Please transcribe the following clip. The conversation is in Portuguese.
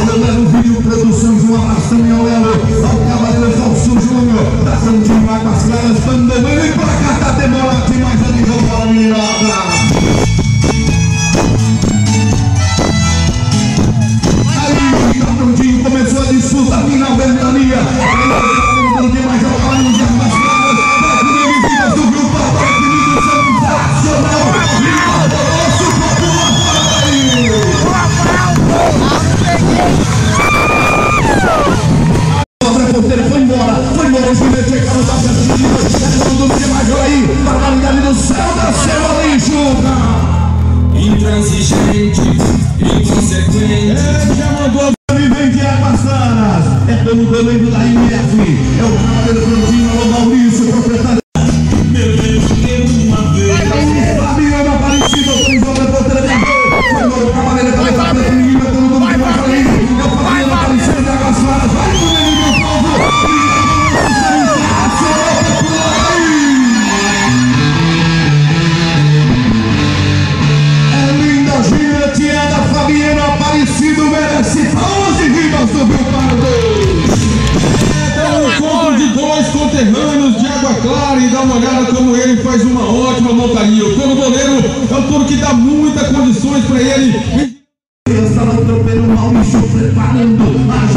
ao Lelo Vídeo Produções, um abraço também ao Lelo, ao Cavaleiro Falso Júnior, da Santinho Águas Claras, Pandomano, e pra cá tá demorado demais a nível bola, meninada. Aí, tá prontinho, começou a disputa final, Ventania. Aí, demais ao Cavaleiro de Águas Claras, vai comer visitas do grupo, agora que me sensacional. Nosso popular, fora aí. A porteira foi embora, os meninos chegaram da frente, não tem mais aí, barbaridade do céu, desceu ali, chuta. Intransigente, inconsequente. Já mandou a vivente e Águas Claras, é pelo domínio da IMF, é o Cavaleiro Prontinho, alô Maurício, proprietário. Meu Deus, que uma vez. Fabiano Aparecido, prisão da porteira de foi o Cavaleiro da Letra, menino, é pelo domínio da IMF, é o Fabiano Aparecido de Águas Claras, vai com ele, meu povo. Fabiano Aparecido merece palmas e rimas do Rio Pardo. É um encontro de dois conterrâneos de Água Clara e dá uma olhada como ele faz uma ótima montaria. O touro goleiro é um touro que dá muitas condições para ele. Estava o tropeiro Maurício preparando a